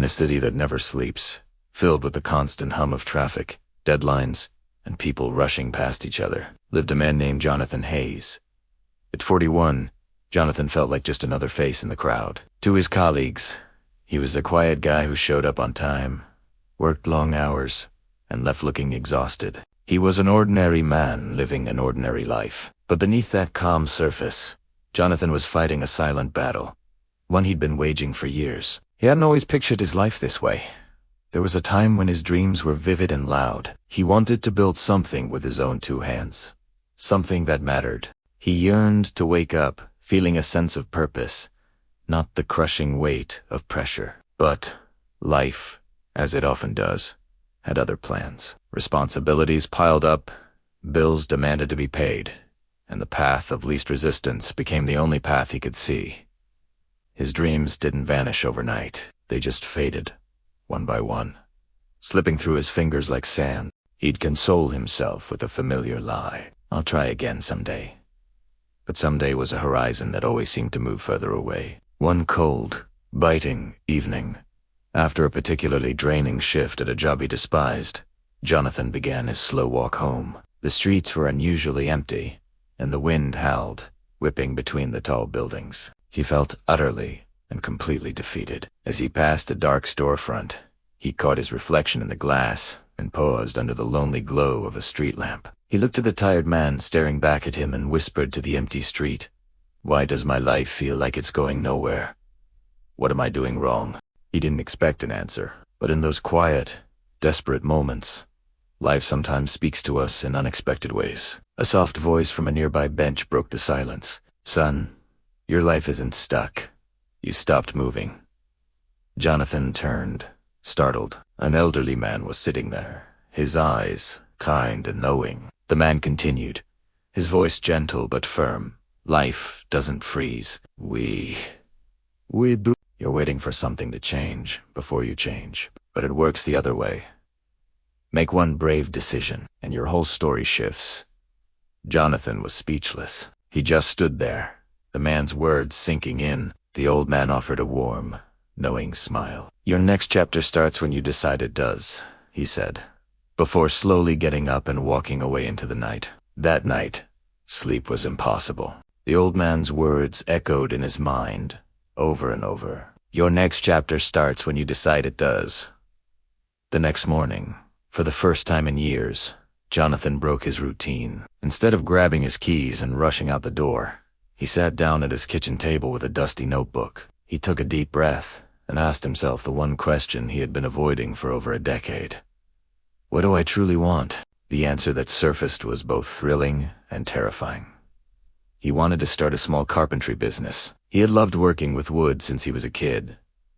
a city that never sleeps, filled with the constant hum of traffic, deadlines, and people rushing past each other, lived a man named Jonathan Hayes. At 41, Jonathan felt like just another face in the crowd. To his colleagues, he was the quiet guy who showed up on time, worked long hours, and left looking exhausted. He was an ordinary man living an ordinary life. But beneath that calm surface, Jonathan was fighting a silent battle, one he'd been waging for years. He hadn't always pictured his life this way. There was a time when his dreams were vivid and loud. He wanted to build something with his own two hands, something that mattered. He yearned to wake up, feeling a sense of purpose, not the crushing weight of pressure. But life, as it often does, had other plans. Responsibilities piled up, bills demanded to be paid, and the path of least resistance became the only path he could see. His dreams didn't vanish overnight. They just faded, one by one, slipping through his fingers like sand. He'd console himself with a familiar lie. I'll try again someday. But someday was a horizon that always seemed to move further away. One cold, biting evening, after a particularly draining shift at a job he despised, Jonathan began his slow walk home. The streets were unusually empty, and the wind howled, whipping between the tall buildings. He felt utterly and completely defeated. As he passed a dark storefront, he caught his reflection in the glass and paused under the lonely glow of a street lamp. He looked at the tired man staring back at him and whispered to the empty street, "Why does my life feel like it's going nowhere? What am I doing wrong?" He didn't expect an answer, but in those quiet, desperate moments, life sometimes speaks to us in unexpected ways. A soft voice from a nearby bench broke the silence. "Son, your life isn't stuck. You stopped moving." Jonathan turned, startled. An elderly man was sitting there, his eyes kind and knowing. The man continued, his voice gentle but firm. "Life doesn't freeze. We do. You're waiting for something to change before you change, but it works the other way. Make one brave decision, and your whole story shifts." Jonathan was speechless. He just stood there, the man's words sinking in. The old man offered a warm, knowing smile. "Your next chapter starts when you decide it does," he said, before slowly getting up and walking away into the night. That night, sleep was impossible. The old man's words echoed in his mind, over and over. "Your next chapter starts when you decide it does." The next morning, for the first time in years, Jonathan broke his routine. Instead of grabbing his keys and rushing out the door, he sat down at his kitchen table with a dusty notebook. He took a deep breath and asked himself the one question he had been avoiding for over a decade. What do I truly want? The answer that surfaced was both thrilling and terrifying. He wanted to start a small carpentry business. He had loved working with wood since he was a kid.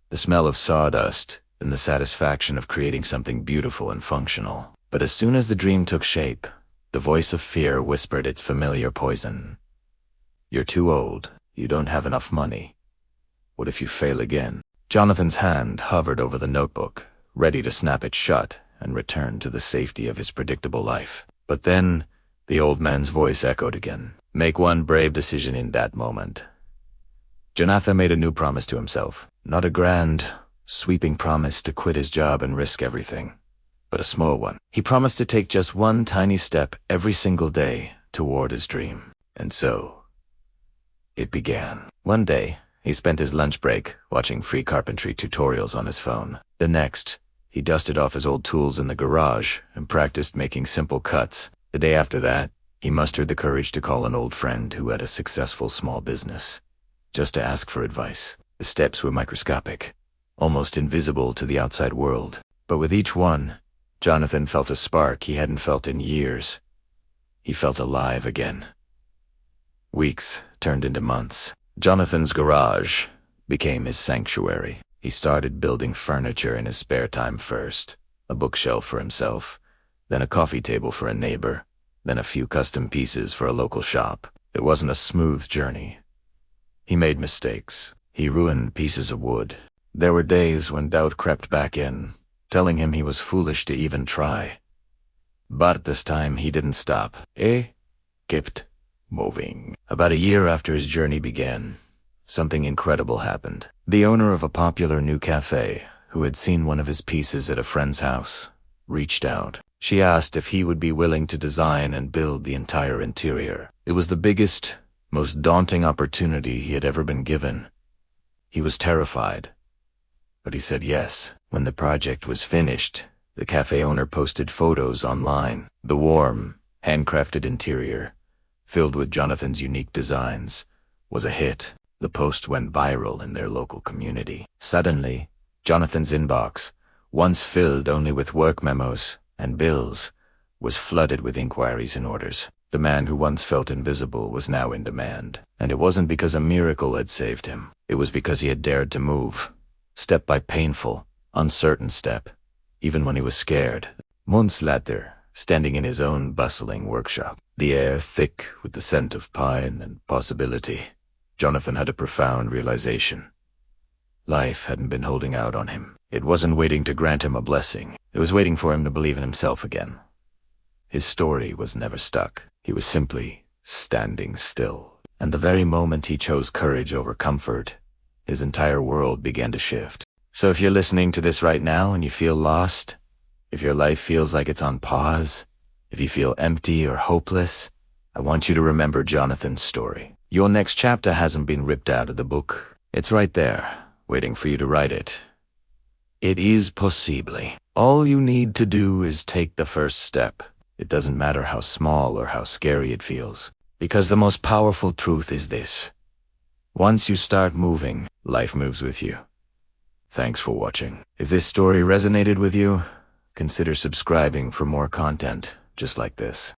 The smell of sawdust and the satisfaction of creating something beautiful and functional. But as soon as the dream took shape, the voice of fear whispered its familiar poison. "You're too old. You don't have enough money. What if you fail again?" Jonathan's hand hovered over the notebook, ready to snap it shut and return to the safety of his predictable life. But then, the old man's voice echoed again. Make one brave decision in that moment. Jonathan made a new promise to himself. Not a grand, sweeping promise to quit his job and risk everything, but a small one. He promised to take just one tiny step every single day toward his dream. And so, it began. One day, he spent his lunch break watching free carpentry tutorials on his phone. The next, he dusted off his old tools in the garage and practiced making simple cuts. The day after that, he mustered the courage to call an old friend who had a successful small business, just to ask for advice. The steps were microscopic, almost invisible to the outside world. But with each one, Jonathan felt a spark he hadn't felt in years. He felt alive again. Weeks turned into months. Jonathan's garage became his sanctuary. He started building furniture in his spare time first, a bookshelf for himself, then a coffee table for a neighbor, then a few custom pieces for a local shop. It wasn't a smooth journey. He made mistakes. He ruined pieces of wood. There were days when doubt crept back in, telling him he was foolish to even try. But this time he didn't stop. Kept moving. About a year after his journey began, something incredible happened. The owner of a popular new cafe, who had seen one of his pieces at a friend's house, reached out. She asked if he would be willing to design and build the entire interior. It was the biggest, most daunting opportunity he had ever been given. He was terrified, but he said yes. When the project was finished, the cafe owner posted photos online. The warm, handcrafted interior, filled with Jonathan's unique designs, was a hit. The post went viral in their local community. Suddenly, Jonathan's inbox, once filled only with work memos and bills, was flooded with inquiries and orders. The man who once felt invisible was now in demand. And it wasn't because a miracle had saved him. It was because he had dared to move, step by painful, uncertain step, even when he was scared. Months later, standing in his own bustling workshop, the air thick with the scent of pine and possibility, Jonathan had a profound realization. Life hadn't been holding out on him. It wasn't waiting to grant him a blessing. It was waiting for him to believe in himself again. His story was never stuck. He was simply standing still. And the very moment he chose courage over comfort, his entire world began to shift. So if you're listening to this right now and you feel lost, if your life feels like it's on pause, if you feel empty or hopeless, I want you to remember Jonathan's story. Your next chapter hasn't been ripped out of the book. It's right there, waiting for you to write it. It is possible. All you need to do is take the first step. It doesn't matter how small or how scary it feels, because the most powerful truth is this: once you start moving, life moves with you. Thanks for watching. If this story resonated with you, consider subscribing for more content just like this.